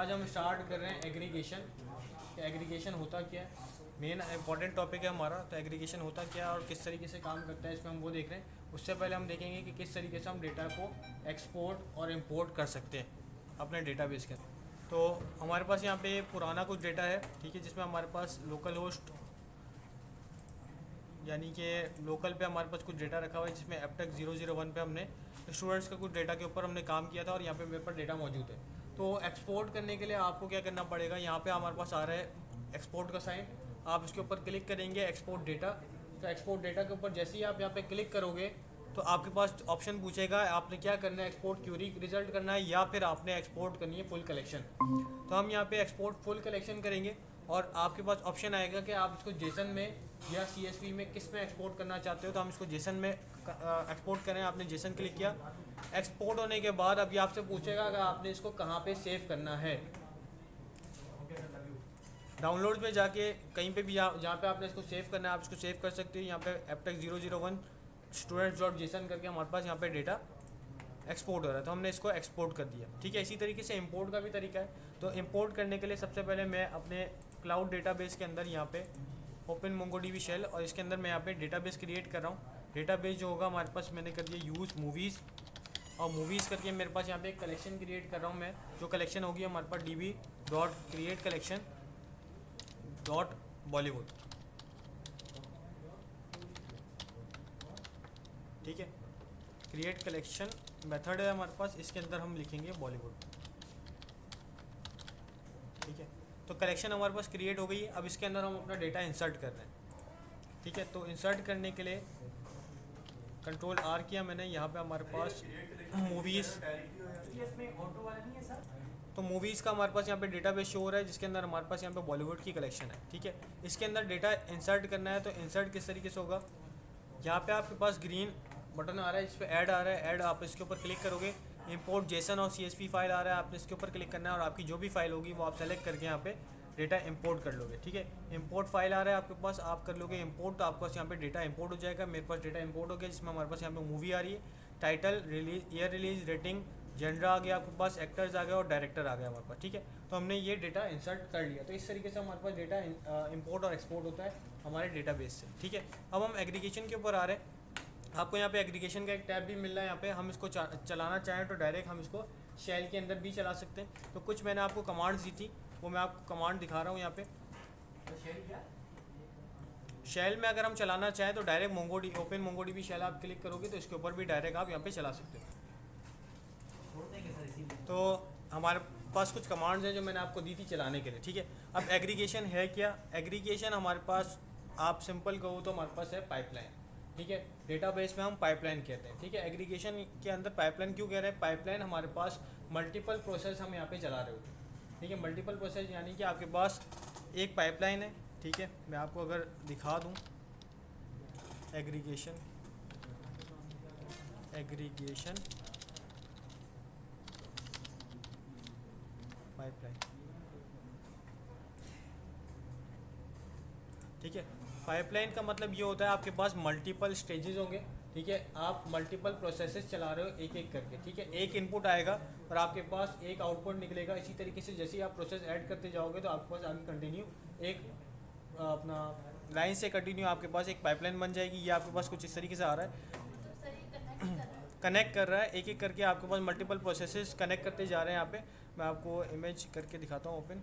आज हम स्टार्ट कर रहे हैं एग्रीगेशन। एग्रीगेशन होता क्या है, मेन इंपॉर्टेंट टॉपिक है हमारा। तो एग्रीगेशन होता क्या है और किस तरीके से काम करता है, इसमें हम वो देख रहे हैं। उससे पहले हम देखेंगे कि किस तरीके से हम डेटा को एक्सपोर्ट और इंपोर्ट कर सकते हैं अपने डेटाबेस के अंदर। तो हमारे पास यहाँ पे पुराना कुछ डेटा है, ठीक है, जिसमें हमारे पास लोकल होस्ट यानी कि लोकल पे हमारे पास कुछ डेटा रखा हुआ है, जिसमें अब तक 001 पे हमने स्टूडेंट्स का कुछ डेटा के ऊपर हमने काम किया था और यहाँ पे मेरे पास डेटा मौजूद है। तो एक्सपोर्ट करने के लिए आपको क्या करना पड़ेगा, यहाँ पे हमारे पास आ रहा है एक्सपोर्ट का साइन। आप इसके ऊपर क्लिक करेंगे एक्सपोर्ट डेटा। तो एक्सपोर्ट डेटा के ऊपर जैसे ही आप यहाँ पे क्लिक करोगे तो आपके पास ऑप्शन पूछेगा आपने क्या करना है, एक्सपोर्ट क्यूरी रिजल्ट करना है या फिर आपने एक्सपोर्ट करनी है फुल कलेक्शन। तो हम यहाँ पे एक्सपोर्ट फुल कलेक्शन करेंगे और आपके पास ऑप्शन आएगा कि आप इसको जेसन में या CSV में किस में एक्सपोर्ट करना चाहते हो। तो हम इसको जेसन में एक्सपोर्ट करें। आपने जेसन क्लिक किया। एक्सपोर्ट होने के बाद अभी आपसे पूछेगा कि आपने इसको कहाँ पे सेव करना है। डाउनलोड में जाके कहीं पे भी जहाँ पे आपने इसको सेव करना है आप इसको सेव कर सकते हो। यहाँ पे एपटेक 001 students.json करके हमारे पास यहाँ पे डेटा एक्सपोर्ट हो रहा है, तो हमने इसको एक्सपोर्ट कर दिया। ठीक है, इसी तरीके से इंपोर्ट का भी तरीका है। तो इंपोर्ट करने के लिए सबसे पहले मैं अपने क्लाउड डेटाबेस के अंदर यहाँ पे ओपन मोंगोडीबी शेल और इसके अंदर मैं यहाँ पे डेटाबेस क्रिएट कर रहा हूँ। डेटाबेस जो होगा हमारे पास मैंने कर दिया यूज़ मूवीज़ और मूवीज़ करके मेरे पास यहाँ पे एक कलेक्शन क्रिएट कर रहा हूँ मैं। जो कलेक्शन होगी हमारे पास db.create_collection.bollywood। ठीक है, क्रिएट कलेक्शन मेथड है हमारे पास, इसके अंदर हम लिखेंगे बॉलीवुड। ठीक है, तो कलेक्शन हमारे पास क्रिएट हो गई है। अब इसके अंदर हम अपना डेटा इंसर्ट कर रहे हैं। ठीक है, तो इंसर्ट करने के लिए Ctrl+R किया मैंने। यहाँ पे हमारे पास मूवीज़, तो मूवीज़ का हमारे पास यहाँ पे डेटाबेस शो हो रहा है, जिसके अंदर हमारे पास यहाँ पे बॉलीवुड की कलेक्शन है। ठीक है, इसके अंदर डेटा इंसर्ट करना है। तो इंसर्ट किस तरीके से होगा, यहाँ पे आपके पास ग्रीन बटन आ रहा है, इस पर ऐड आ रहा है। ऐड आप इसके ऊपर क्लिक करोगे, इंपोर्ट जेसन और CSV फाइल आ रहा है, आपने इसके ऊपर क्लिक करना है और आपकी जो भी फाइल होगी वो आप सेलेक्ट करके यहाँ पे डेटा इंपोर्ट कर लोगे। ठीक है, इंपोर्ट फाइल आ रहा है आपके पास, आप कर लोगे इंपोर्ट, तो आपके पास यहाँ पे डेटा इंपोर्ट हो जाएगा। मेरे पास डेटा इंपोर्ट हो गया, जिसमें हमारे पास यहाँ पे मूवी आ रही है, title, release, year release, rating, genre आ गया आपके पास, एक्टर्स आ गया और डायरेक्टर आ गया हमारे पास। ठीक है, तो हमने ये डेटा इंसर्ट कर लिया। तो इस तरीके से हमारे पास डेटा इंपोर्ट और एक्सपोर्ट होता है हमारे डेटाबेस से। ठीक है, अब हम एग्रीगेशन के ऊपर आ रहे हैं। आपको यहाँ पे एग्रीगेशन का एक टैब भी मिल रहा है। यहाँ पे हम इसको चलाना चाहें तो डायरेक्ट हम इसको शेल के अंदर भी चला सकते हैं। तो कुछ मैंने आपको कमांड्स दी थी, वो मैं आपको कमांड दिखा रहा हूँ यहाँ पे। शेल में अगर हम चलाना चाहें तो डायरेक्ट ओपन मोंगोडीबी शेल आप क्लिक करोगे तो इसके ऊपर भी डायरेक्ट आप यहाँ पे चला सकते हो। तो हमारे पास कुछ कमांड्स हैं जो मैंने आपको दी थी चलाने के लिए। ठीक है, अब एग्रीगेशन है क्या, एग्रीगेशन हमारे पास आप सिंपल कहो तो हमारे पास है पाइपलाइन। ठीक है, डेटाबेस में हम पाइपलाइन कहते हैं। ठीक है, एग्रीगेशन के अंदर पाइपलाइन क्यों कह रहे हैं, पाइपलाइन हमारे पास मल्टीपल प्रोसेस हम यहाँ पे चला रहे होते हैं। ठीक है, मल्टीपल प्रोसेस यानी कि आपके पास एक पाइपलाइन है। ठीक है, मैं आपको अगर दिखा दूँ एग्रीगेशन पाइपलाइन। ठीक है, पाइपलाइन का मतलब ये होता है आपके पास मल्टीपल स्टेजेस होंगे। ठीक है, आप मल्टीपल प्रोसेसेस चला रहे हो एक एक करके। ठीक है, एक इनपुट आएगा और आपके पास एक आउटपुट निकलेगा। इसी तरीके से जैसे ही आप प्रोसेस ऐड करते जाओगे तो आपके पास आगे कंटिन्यू एक अपना लाइन से कंटिन्यू आपके पास एक पाइपलाइन बन जाएगी। ये आपके पास कुछ इस तरीके से आ रहा है, कनेक्ट कर रहा है एक एक करके आपके पास मल्टीपल प्रोसेसेस कनेक्ट करते जा रहे हैं। यहाँ पे मैं आपको इमेज करके दिखाता हूँ ओपन।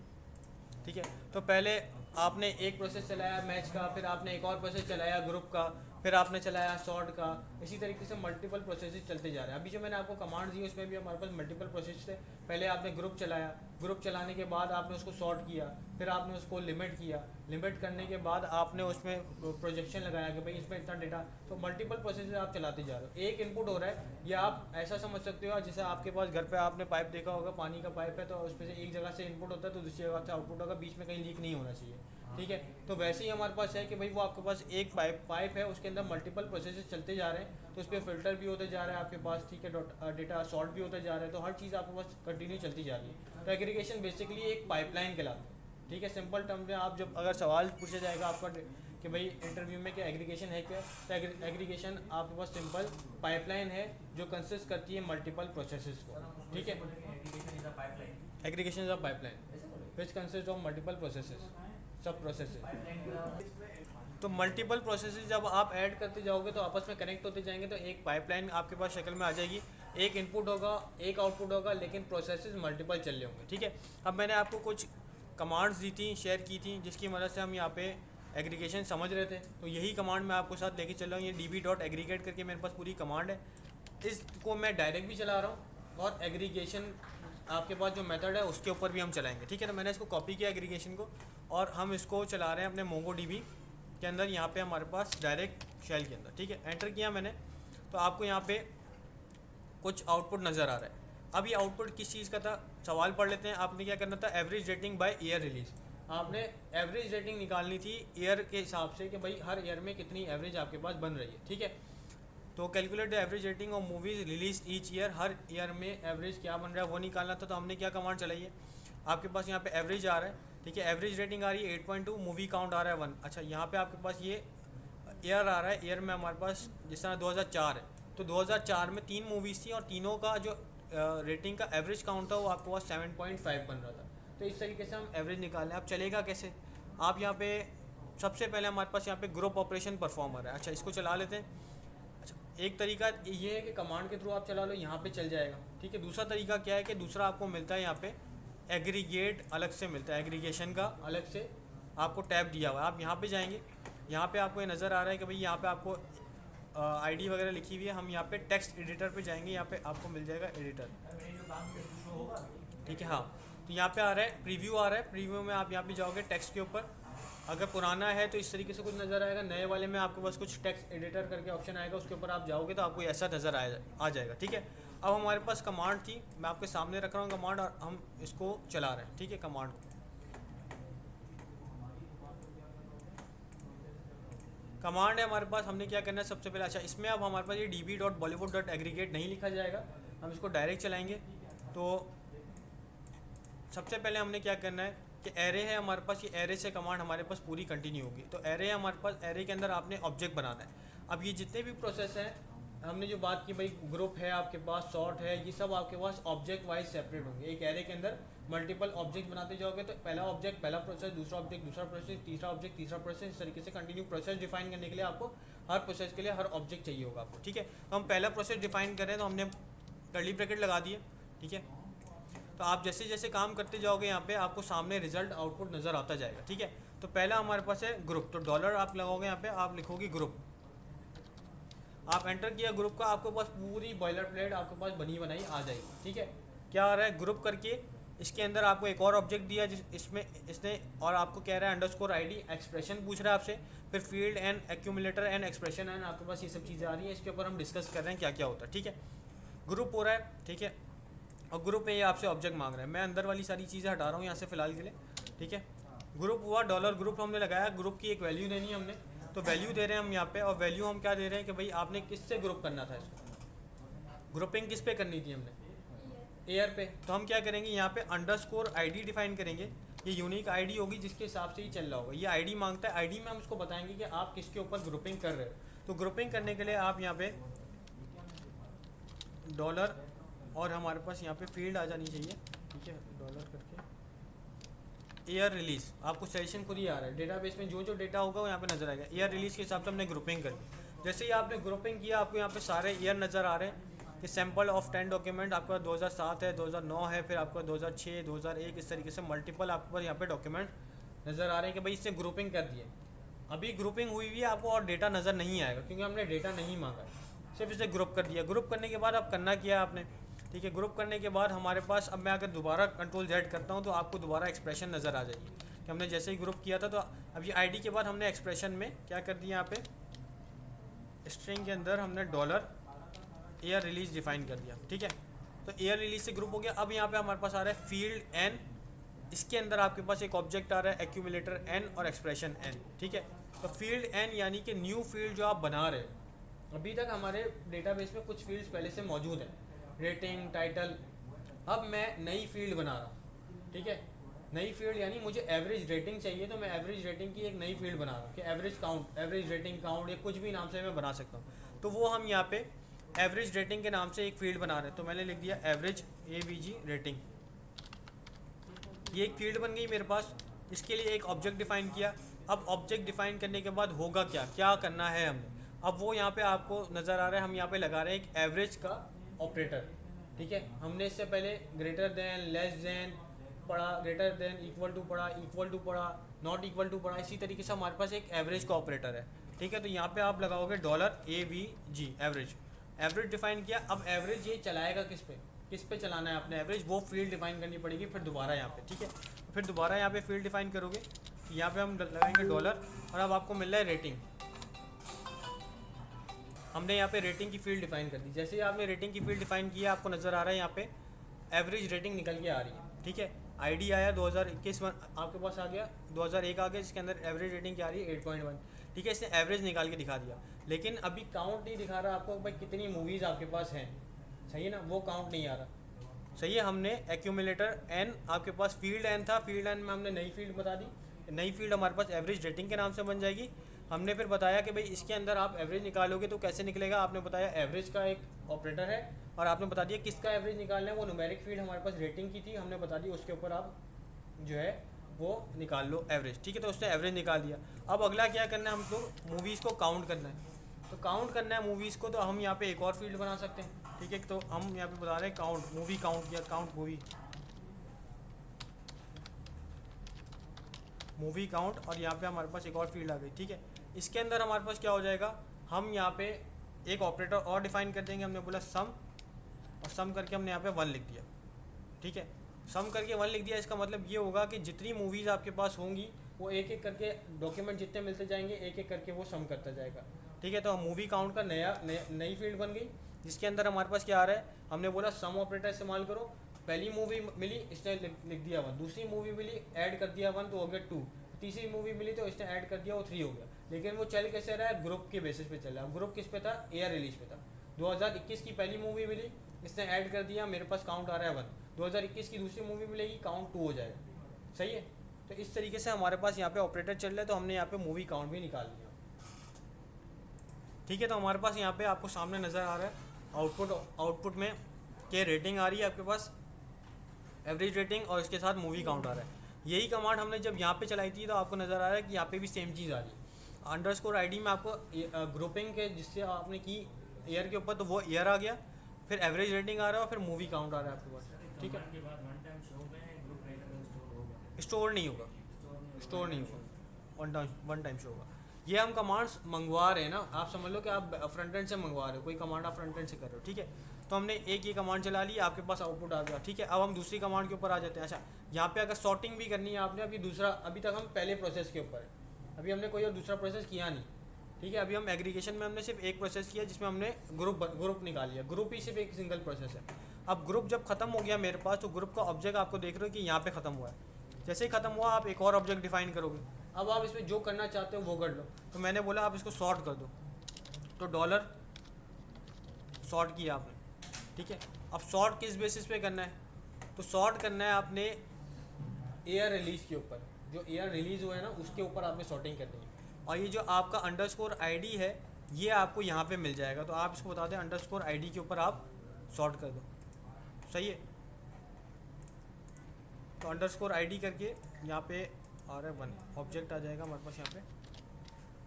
ठीक है, तो पहले आपने एक प्रोसेस चलाया मैच का, फिर आपने एक और प्रोसेस चलाया ग्रुप का, फिर आपने चलाया सॉर्ट का। इसी तरीके से मल्टीपल प्रोसेसेस चलते जा रहे हैं। अभी जो मैंने आपको कमांड दी उसमें भी हमारे पास मल्टीपल प्रोसेस थे। पहले आपने ग्रुप चलाया, ग्रुप चलाने के बाद आपने उसको सॉर्ट किया, फिर आपने उसको लिमिट किया, लिमिट करने के बाद आपने उसमें प्रोजेक्शन लगाया कि भाई इसमें इतना डेटा। तो मल्टीपल प्रोसेस आप चलाते जा रहे हो, एक इनपुट हो रहा है। या आप ऐसा समझ सकते हो जैसे आपके पास घर पे आपने पाइप देखा होगा, पानी का पाइप है तो उसमें से एक जगह से इनपुट होता है तो दूसरी जगह से आउटपुट होगा, बीच में कहीं लीक नहीं होना चाहिए। ठीक है, तो वैसे ही हमारे पास है कि भाई वो आपके पास एक पाइप है, उसके अंदर मल्टीपल प्रोसेसेस चलते जा रहे हैं, तो उस पर फिल्टर भी होते जा रहा है आपके पास। ठीक है, डेटा सॉर्ट भी होते जा रहा है, तो हर चीज़ आपके पास कंटिन्यू चलती जा रही है। तो एग्रीगेशन बेसिकली एक पाइपलाइन कहलाता है। ठीक है, सिंपल टर्म में आप जब अगर सवाल पूछा जाएगा आपका कि भाई इंटरव्यू में क्या एग्रीगेशन है क्या, तो एग्रीगेशन आपके पास सिंपल पाइपलाइन है जो कंसिस्ट करती है मल्टीपल प्रोसेसेस को। ठीक है, aggregation of pipeline which consist of multiple processes, सब प्रोसेसेस। तो मल्टीपल प्रोसेसेस जब आप ऐड करते जाओगे तो आपस में कनेक्ट होते जाएंगे, तो एक पाइपलाइन आपके पास शक्ल में आ जाएगी। एक इनपुट होगा, एक आउटपुट होगा, लेकिन प्रोसेसेस मल्टीपल चल रहे होंगे, ठीक है। अब मैंने आपको कुछ कमांड्स दी थी, शेयर की थी, जिसकी मदद से हम यहाँ पे एग्रीगेशन समझ रहे थे। तो यही कमांड मैं आपको साथ लेके चल रहा हूँ। ये db.aggregate करके मेरे पास पूरी कमांड है। इसको मैं डायरेक्ट भी चला रहा हूँ और एग्रीगेशन आपके पास जो मेथड है उसके ऊपर भी हम चलाएंगे, ठीक है। तो मैंने इसको कॉपी किया एग्रीगेशन को, और हम इसको चला रहे हैं अपने MongoDB के अंदर, यहाँ पे हमारे पास डायरेक्ट शेल के अंदर, ठीक है। एंटर किया मैंने, तो आपको यहाँ पे कुछ आउटपुट नज़र आ रहा है। अब ये आउटपुट किस चीज़ का था, सवाल पढ़ लेते हैं। आपने क्या करना था, average rating by year release. आपने एवरेज रेटिंग निकालनी थी ईयर के हिसाब से कि भाई हर ईयर में कितनी एवरेज आपके पास बन रही है, ठीक है। तो calculate the average rating of movies release each year, her year में एवरेज क्या बन रहा है वो निकालना था। तो हमने क्या कमांड चलाई है, आपके पास यहाँ पे एवरेज आ रहा है, ठीक है। एवरेज रेटिंग आ रही है 8.2, मूवी काउंट आ रहा है 1। अच्छा, यहाँ पे आपके पास ये ईयर आ रहा है। ईयर में हमारे पास जिस तरह 2004 है, तो 2004 में 3 मूवीज़ थी और तीनों का जो रेटिंग का एवरेज काउंट था वो आपके पास 7.5 बन रहा था। तो इस तरीके से हम एवरेज निकाल लें। अब चलेगा कैसे, आप यहाँ पे सबसे पहले हमारे पास यहाँ पे ग्रुप ऑपरेशन परफॉर्मर है। अच्छा, इसको चला लेते हैं। अच्छा, एक तरीका ये है कि कमांड के थ्रू आप चला लो, यहाँ पे चल जाएगा, ठीक है। दूसरा तरीका क्या है कि दूसरा आपको मिलता है यहाँ पे एग्रीगेट अलग से मिलता है, एग्रीगेशन का अलग से आपको टैब दिया हुआ है। आप यहाँ पे जाएंगे, यहाँ पे आपको ये नज़र आ रहा है कि भाई यहाँ पे आपको आईडी वगैरह लिखी हुई है। हम यहाँ पे टेक्स्ट एडिटर पे जाएंगे, यहाँ पे आपको मिल जाएगा एडिटर, ठीक है। हाँ, तो यहाँ पे आ रहा है प्रीव्यू, आ रहा है प्रीव्यू में आप यहाँ पे जाओगे टेक्स्ट के ऊपर। अगर पुराना है तो इस तरीके से कुछ नज़र आएगा, नए वाले में आपके पास कुछ टेक्स्ट एडिटर करके ऑप्शन आएगा, उसके ऊपर आप जाओगे तो आपको ऐसा नज़र आ जाएगा, ठीक है। अब हमारे पास कमांड थी, मैं आपके सामने रख रहा हूँ कमांड, और हम इसको चला रहे हैं, ठीक है। कमांड को, कमांड है हमारे पास, हमने क्या करना है सबसे पहले। अच्छा, इसमें अब हमारे पास ये db.bollywood.aggregate नहीं लिखा जाएगा, हम इसको डायरेक्ट चलाएंगे। तो सबसे पहले हमने क्या करना है कि एरे है हमारे पास, ये एरे से कमांड हमारे पास पूरी कंटिन्यू होगी। तो एरे है हमारे पास, एरे के अंदर आपने ऑब्जेक्ट बनाना है। अब ये जितने भी प्रोसेस हैं, हमने जो बात की भाई ग्रुप है आपके पास, सॉर्ट है, ये सब आपके पास ऑब्जेक्ट वाइज सेपरेट होंगे। एक एरे के अंदर मल्टीपल ऑब्जेक्ट बनाते जाओगे तो पहला ऑब्जेक्ट पहला प्रोसेस, दूसरा ऑब्जेक्ट दूसरा प्रोसेस, तीसरा ऑब्जेक्ट तीसरा प्रोसेस, इस तरीके से कंटिन्यू प्रोसेस डिफाइन करने के लिए आपको हर प्रोसेस के लिए हर ऑब्जेक्ट चाहिए होगा आपको, ठीक है। तो हम पहला प्रोसेस डिफाइन करें तो हमने कर्ली ब्रैकेट लगा दिए, ठीक है। तो आप जैसे जैसे काम करते जाओगे यहाँ पे आपको सामने रिजल्ट आउटपुट नज़र आता जाएगा, ठीक है। तो पहला हमारे पास है ग्रुप, तो डॉलर आप लगाओगे यहाँ पे, आप लिखोगे ग्रुप, आप एंटर किया ग्रुप का, आपके पास पूरी बॉयलर प्लेट आपके पास बनी बनाई आ जाएगी, ठीक है। क्या आ रहा है, ग्रुप करके इसके अंदर आपको एक और ऑब्जेक्ट दिया जिस इसमें इसने, और आपको कह रहा है अंडरस्कोर आईडी, एक्सप्रेशन पूछ रहा है आपसे, फिर field and accumulator and expression and, आपके पास ये सब चीज़ें आ रही हैं। इसके ऊपर हम डिस्कस कर रहे हैं क्या क्या होता है, ठीक है। ग्रुप हो रहा है, ठीक है, और ग्रुप में ये आपसे ऑब्जेक्ट मांग रहा है। मैं अंदर वाली सारी चीज़ें हटा रहा हूँ यहाँ से फ़िलहाल के लिए, ठीक है। ग्रुप हुआ, डॉलर ग्रुप हमने लगाया, ग्रुप की एक वैल्यू देनी है हमने, तो वैल्यू दे रहे हैं हम यहाँ पे। और वैल्यू हम क्या दे रहे हैं कि भाई आपने किससे ग्रुप करना था इसको, ग्रुपिंग किस पे करनी थी हमने, एयर पे। तो हम क्या करेंगे, यहाँ पे अंडरस्कोर आईडी डिफाइन करेंगे। ये यूनिक आईडी होगी जिसके हिसाब से ही चल रहा होगा। ये आईडी मांगता है, आईडी में हम उसको बताएंगे कि आप किसके ऊपर ग्रुपिंग कर रहे हो। तो ग्रुपिंग करने के लिए आप यहाँ पे डॉलर, और हमारे पास यहाँ पे फील्ड आ जानी चाहिए, ठीक है, डॉलर करके ईयर रिलीज़। आपको सजेशन खुद ही आ रहा है, डेटाबेस में जो जो डेटा होगा वो यहाँ पे नज़र आएगा। ईयर रिलीज़ के हिसाब से हमने ग्रुपिंग कर दी। जैसे ही आपने ग्रुपिंग किया, आपको यहाँ पे सारे ईयर नज़र आ रहे हैं कि सैम्पल ऑफ 10 डॉक्यूमेंट, आपका 2007 है, 2009 है, फिर आपका 2006, 2001, इस तरीके से मल्टीपल आपके पास यहाँ पे डॉक्यूमेंट नज़र आ रहे हैं कि भाई इससे ग्रुपिंग कर दिए। अभी ग्रुपिंग हुई हुई है, आपको और डेटा नज़र नहीं आएगा क्योंकि हमने डेटा नहीं मांगा, सिर्फ इसे ग्रुप कर दिया। ग्रुप करने के बाद अब करना किया है आपने, ठीक है। ग्रुप करने के बाद हमारे पास, अब मैं अगर दोबारा कंट्रोल Z करता हूँ तो आपको दोबारा एक्सप्रेशन नज़र आ जाएगी कि हमने जैसे ही ग्रुप किया था। तो अब ये आईडी के बाद हमने एक्सप्रेशन में क्या कर दिया, यहाँ पे स्ट्रिंग के अंदर हमने डॉलर एयर रिलीज़ डिफाइन कर दिया, ठीक है। तो एयर रिलीज से ग्रुप हो गया। अब यहाँ पे हमारे पास आ रहा है फील्ड एन, इसके अंदर आपके पास एक ऑब्जेक्ट आ रहा है एक्यूमुलेटर एन और एक्सप्रेशन एन, ठीक है। तो फील्ड एन यानी कि न्यू फील्ड जो आप बना रहे हो। अभी तक हमारे डेटाबेस में कुछ फील्ड्स पहले से मौजूद हैं, रेटिंग, टाइटल। अब मैं नई फील्ड बना रहा हूँ, ठीक है। नई फील्ड यानी मुझे एवरेज रेटिंग चाहिए, तो मैं एवरेज रेटिंग की एक नई फील्ड बना रहा हूँ कि average count, average rating count, या कुछ भी नाम से मैं बना सकता हूँ। तो वो हम यहाँ पे एवरेज रेटिंग के नाम से एक फील्ड बना रहे हैं। तो मैंने लिख दिया एवरेज AVG रेटिंग, ये एक फील्ड बन गई मेरे पास, इसके लिए एक ऑब्जेक्ट डिफाइन किया। अब ऑब्जेक्ट डिफाइन करने के बाद होगा क्या, क्या करना है हमने, अब वो यहाँ पे आपको नज़र आ रहा है। हम यहाँ पे लगा रहे हैं एक एवरेज का ऑपरेटर, ठीक है। हमने इससे पहले ग्रेटर देन, लेस देन पढ़ा, ग्रेटर देन, इक्वल टू पढ़ा, इक्वल टू पढ़ा, नॉट इक्वल टू पढ़ा। इसी तरीके से हमारे पास एक एवरेज का ऑपरेटर है, ठीक है। तो यहाँ पे आप लगाओगे $AVG, एवरेज। एवरेज डिफाइन किया। अब एवरेज ये चलाएगा किस पे चलाना है आपने एवरेज, वो फील्ड डिफाइन करनी पड़ेगी फिर दोबारा यहाँ पे, ठीक है। फिर दोबारा यहाँ पे फील्ड डिफाइन करोगे, यहाँ पे हम लगाएंगे डॉलर, और अब आपको मिल रहा है रेटिंग। हमने यहाँ पे रेटिंग की फील्ड डिफाइन कर दी। जैसे ही आपने रेटिंग की फील्ड डिफाइन किया, आपको नज़र आ रहा है यहाँ पे एवरेज रेटिंग निकल के आ रही है, ठीक है। आईडी आया 2021 आपके पास आ गया, 2001 आ गया, जिसके अंदर एवरेज रेटिंग क्या आ रही है 8.1, ठीक है। इसने एवरेज निकाल के दिखा दिया, लेकिन अभी काउंट नहीं दिखा रहा आपको भाई कितनी मूवीज़ आपके पास हैं, सही है ना, वो काउंट नहीं आ रहा, सही है। हमने एक्यूमुलेटर एन, आपके पास फील्ड एन था, फील्ड एन में हमने नई फील्ड बता दी। नई फील्ड हमारे पास एवरेज रेटिंग के नाम से बन जाएगी। हमने फिर बताया कि भाई इसके अंदर आप एवरेज निकालोगे तो कैसे निकलेगा। आपने बताया एवरेज का एक ऑपरेटर है, और आपने बता दिया किसका एवरेज निकालना है। वो न्यूमेरिक फील्ड हमारे पास रेटिंग की थी, हमने बता दी, उसके ऊपर आप जो है वो निकाल लो एवरेज, ठीक है। तो उसने एवरेज निकाल दिया। अब अगला क्या करना है, हमको मूवीज़ को काउंट करना है। तो काउंट करना है मूवीज़ को, तो हम यहाँ पे एक और फील्ड बना सकते हैं, ठीक है। तो हम यहाँ पे बता रहे हैं काउंट मूवी, काउंट किया, काउंट मूवी काउंट, और यहाँ पे हमारे पास एक और फील्ड आ गई, ठीक है। इसके अंदर हमारे पास क्या हो जाएगा, हम यहाँ पे एक ऑपरेटर और डिफाइन कर देंगे। हमने बोला सम, और सम करके हमने यहाँ पे 1 लिख दिया, ठीक है। सम करके 1 लिख दिया, इसका मतलब ये होगा कि जितनी मूवीज़ आपके पास होंगी वो एक एक करके डॉक्यूमेंट जितने मिलते जाएंगे, एक एक करके वो सम करता जाएगा, ठीक है। तो मूवी काउंट का नई फील्ड बन गई, जिसके अंदर हमारे पास क्या आ रहा है, हमने बोला सम ऑपरेटर इस्तेमाल करो। पहली मूवी मिली, इसने लिख दिया 1, दूसरी मूवी मिली, ऐड कर दिया 1 तो हो गया 2, तीसरी मूवी मिली तो इसने ऐड कर दिया, वो 3 हो गया। लेकिन वो चल कैसे रहा है, ग्रुप के बेसिस पे चल रहा है। ग्रुप किस पे था, एयर रिलीज पे था। 2021 की पहली मूवी मिली, इसने ऐड कर दिया, मेरे पास काउंट आ रहा है 1। 2021 की दूसरी मूवी मिलेगी, काउंट 2 हो जाएगा, सही है। तो इस तरीके से हमारे पास यहाँ पे ऑपरेटर चल रहा है, तो हमने यहाँ पे मूवी काउंट भी निकाल लिया, ठीक है। तो हमारे पास यहाँ पे आपको सामने नज़र आ रहा है आउटपुट में कि रेटिंग आ रही है आपके पास, एवरेज रेटिंग, और इसके साथ मूवी काउंट आ रहा है। यही कमांड हमने जब यहाँ पे चलाई थी तो आपको नज़र आ रहा है कि यहाँ पे भी सेम चीज़ आ रही है। अंडरस्कोर आईडी में आपको ग्रुपिंग के जिससे आपने की ईयर के ऊपर, तो वो ईयर आ गया, फिर एवरेज रेटिंग आ रहा है, और फिर मूवी काउंट आ रहा है आपके पास, ठीक है। स्टोर नहीं होगा, वन टाइम शो होगा। ये हम कमांड्स मंगवा रहे हैं ना, आप समझ लो कि आप फ्रंट एंड से मंगवा रहे हो, कोई कमांड आप फ्रंट एंड से कर रहे हो, ठीक है। तो हमने एक ये कमांड चला ली, आपके पास आउटपुट आ गया, ठीक है। अब हम दूसरी कमांड के ऊपर आ जाते हैं। अच्छा, यहाँ पे अगर सॉर्टिंग भी करनी है आपने, अभी तक हम पहले प्रोसेस के ऊपर है, अभी हमने कोई और दूसरा प्रोसेस किया नहीं, ठीक है। अभी हम एग्रीगेशन में हमने सिर्फ एक प्रोसेस किया, जिसमें हमने ग्रुप निकाल लिया। ग्रुप ही सिर्फ एक सिंगल प्रोसेस है। अब ग्रुप जब खत्म हो गया मेरे पास, तो ग्रुप का ऑब्जेक्ट आपको देख रहे हो कि यहाँ पे खत्म हुआ है। जैसे ही खत्म हुआ, आप एक और ऑब्जेक्ट डिफाइन करोगे। अब आप इसमें जो करना चाहते हो वो कर लो। तो मैंने बोला आप इसको सॉर्ट कर दो, तो डॉलर सॉर्ट किया आपने, ठीक है। अब सॉर्ट किस बेसिस पे करना है, तो सॉर्ट करना है आपने एयर रिलीज के ऊपर, जो एयर रिलीज हुआ है ना उसके ऊपर आपने सॉर्टिंग करनी है। और ये जो आपका अंडरस्कोर आईडी है, ये आपको यहाँ पे मिल जाएगा। तो आप इसको बता दें अंडरस्कोर आईडी के ऊपर आप सॉर्ट कर दो, सही है। तो अंडरस्कोर आईडी करके यहाँ पे आ रहा है 1 ऑब्जेक्ट आ जाएगा हमारे पास यहाँ पे,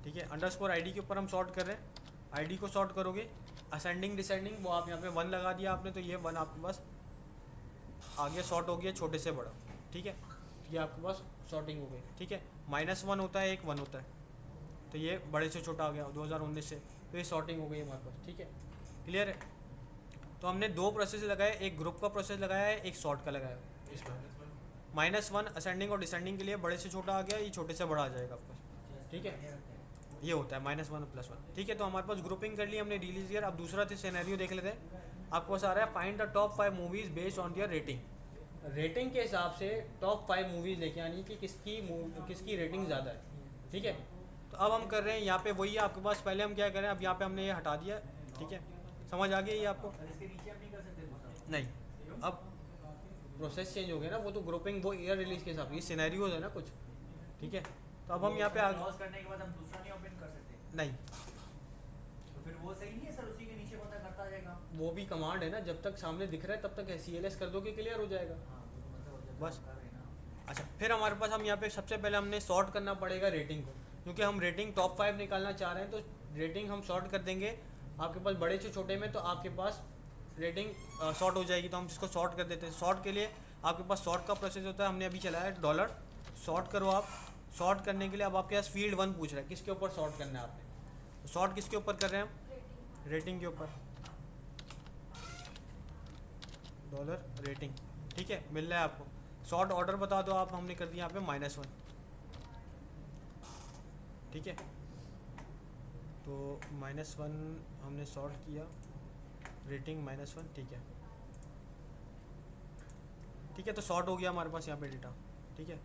ठीक है। अंडरस्कोर आईडी के ऊपर हम सॉर्ट कर रहे हैं। आईडी को सॉर्ट करोगे, असेंडिंग डिसेंडिंग, वो आप यहाँ पे 1 लगा दिया आपने, तो ये 1 आपके पास आगे सॉर्ट हो गया छोटे से बड़ा, ठीक है। ये आपके पास सॉर्टिंग हो गई, ठीक है। -1 होता है, एक 1 होता है, तो ये बड़े से छोटा आ गया 2019 से, तो ये सॉर्टिंग हो गई हमारे पास, ठीक है। क्लियर है। तो हमने 2 प्रोसेस लगाए, एक ग्रुप का प्रोसेस लगाया है, एक सॉर्ट का लगाया है। इसमें -1 असेंडिंग और डिसेंडिंग के लिए बड़े से छोटा आ गया, ये छोटे से बड़ा आ जाएगा आपके पास, ठीक है। ये होता है -1 और +1, ठीक है। तो हमारे पास ग्रुपिंग कर ली हमने, रिलीज ईयर। अब दूसरा सिनेरियो देख लेते हैं। आपके पास आ रहा है find the top 5 movies based on their rating. Rating के हिसाब से टॉप 5 मूवीज़ लेके आनी कि किसकी रेटिंग ज़्यादा है, ठीक है। तो अब हम कर रहे हैं यहाँ पे वही आपके पास, पहले हम क्या करें, अब यहाँ पे हमने ये हटा दिया, ठीक है। समझ आ गया ये आपको? नहीं, अब प्रोसेस चेंज हो गया ना, वो तो ग्रुपिंग वो ईयर रिलीज के हिसाब से, ये सिनेरियोज है ना कुछ, ठीक है। तो अब हम यहाँ पे लॉस करने के बाद हम दूसरा नहीं ओपन कर सकते? नहीं, तो फिर वो सही नहीं है सर, उसी के नीचे पता करता जाएगा। वो भी कमांड है ना, जब तक सामने दिख रहा है तब तक CLS कर दोगे, क्लियर हो जाएगा। हाँ, तो मतलब बस। अच्छा, फिर हमारे पास हम यहाँ पे सबसे पहले हमने सॉर्ट करना पड़ेगा रेटिंग को, क्योंकि हम रेटिंग टॉप 5 निकालना चाह रहे हैं, तो रेटिंग हम सॉर्ट कर देंगे आपके पास बड़े से छोटे में, तो आपके पास रेटिंग सॉर्ट हो जाएगी। तो हम इसको सॉर्ट कर देते हैं। सॉर्ट के लिए आपके पास सॉर्ट का प्रोसेस होता है, हमने अभी चलाया है डॉलर सॉर्ट करो आप। सॉर्ट करने के लिए अब आपके पास फील्ड 1 पूछ रहा है, किसके ऊपर सॉर्ट करना है आपने। तो सॉर्ट किसके ऊपर कर रहे हैं हम, रेटिंग के ऊपर, डॉलर रेटिंग, ठीक है, मिल रहा है आपको। सॉर्ट ऑर्डर बता दो आप, हमने कर दिया यहाँ पे -1, ठीक है। तो -1 हमने सॉर्ट किया, रेटिंग -1, ठीक है, ठीक है। तो सॉर्ट हो गया हमारे पास यहाँ पे डेटा, ठीक है।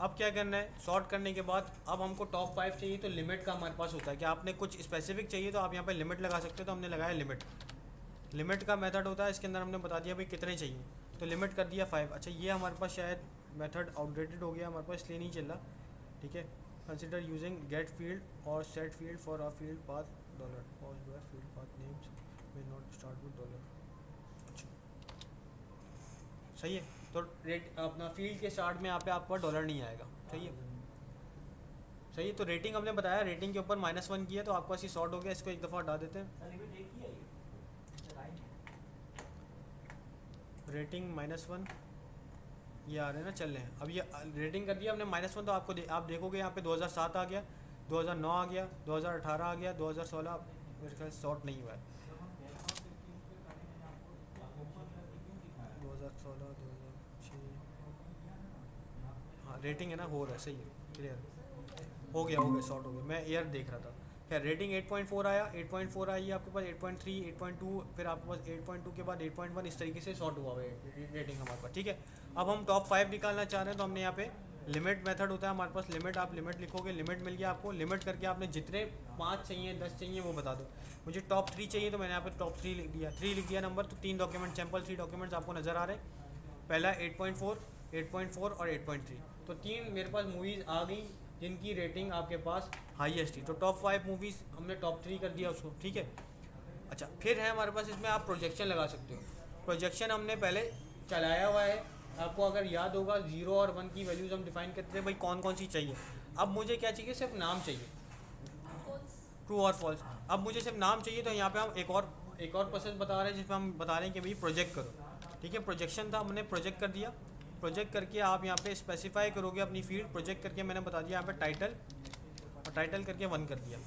अब क्या करना है, सॉर्ट करने के बाद अब हमको टॉप 5 चाहिए, तो लिमिट का हमारे पास होता है कि आपने कुछ स्पेसिफिक चाहिए तो आप यहाँ पे लिमिट लगा सकते हो। तो हमने लगाया लिमिट, लिमिट का मेथड होता है, इसके अंदर हमने बता दिया भाई कितने चाहिए, तो लिमिट कर दिया 5। अच्छा, ये हमारे पास शायद मेथड आउटडेटेड हो गया हमारे पास, इसलिए नहीं चल रहा, ठीक है। कंसिडर यूजिंग गेट फील्ड और set field for a field path dollar और जो है field path names may not start with dollar. अच्छा, सही है। तो रेट अपना फील्ड के स्टार्ट में यहाँ पे आपका डॉलर नहीं आएगा, सही है, सही है। तो रेटिंग हमने बताया, रेटिंग के ऊपर -1 किया, तो आपका ऐसी सॉर्ट हो गया। इसको एक दफ़ा हटा देते हैं, रेटिंग -1 ये आ रहे हैं ना, चल रहे हैं। अब ये रेटिंग कर दिया हमने -1, तो आपको आप देखोगे यहाँ पे 2007 आ गया, 2009 आ गया, 2018 आ गया, 2016 मेरे ख्याल सॉर्ट नहीं हुआ है, 2016 2006, हाँ रेटिंग है ना, हो रहा है, सही है, क्लियर हो गया सॉर्ट हो गया। मैं ईयर देख रहा था। खैर, रेटिंग 8.4 आया, 8.4 आई है आपके पास, 8.3, 8.2, फिर आपके पास 8.2 के बाद 8.1, इस तरीके से सॉर्ट हुआ है रेटिंग हमारे पास, ठीक है। अब हम टॉप 5 निकालना चाह रहे हैं, तो हमने यहाँ पे लिमिट मेथड होता है हमारे पास। लिमिट, आप लिमिट लिखोगे, लिमिट मिल गया आपको। लिमिट करके आपने जितने 5 चाहिए 10 चाहिए वो बता दो। मुझे टॉप 3 चाहिए, तो मैंने यहाँ पे टॉप 3 लिख दिया, 3 लिख दिया नंबर। तो 3 डॉक्यूमेंट, सैम्पल 3 डॉक्यूमेंट्स आपको नज़र आ रहे हैं। पहला 8.4, 8.4 और 8.3, तो 3 मेरे पास मूवीज़ आ गई जिनकी रेटिंग आपके पास हाईएस्ट थी। तो टॉप 5 मूवीज़ हमने टॉप 3 कर दिया उसको, ठीक है। अच्छा, फिर है हमारे पास इसमें आप प्रोजेक्शन लगा सकते हो। प्रोजेक्शन हमने पहले चलाया हुआ है, आपको अगर याद होगा 0 और 1 की वैल्यूज़ हम डिफाइन करते हैं भाई कौन कौन सी चाहिए। अब मुझे क्या चाहिए, सिर्फ नाम चाहिए, ट्रू और फॉल्स। अब मुझे सिर्फ नाम चाहिए, तो यहाँ पे हम एक और प्रोसेस बता रहे हैं जिसमें हम बता रहे हैं कि भाई प्रोजेक्ट करो, ठीक है। प्रोजेक्शन था, हमने प्रोजेक्ट कर दिया। प्रोजेक्ट करके आप यहाँ पे स्पेसिफाई करोगे अपनी फील्ड। प्रोजेक्ट करके मैंने बता दिया यहाँ पे टाइटल, और टाइटल करके 1 कर दिया,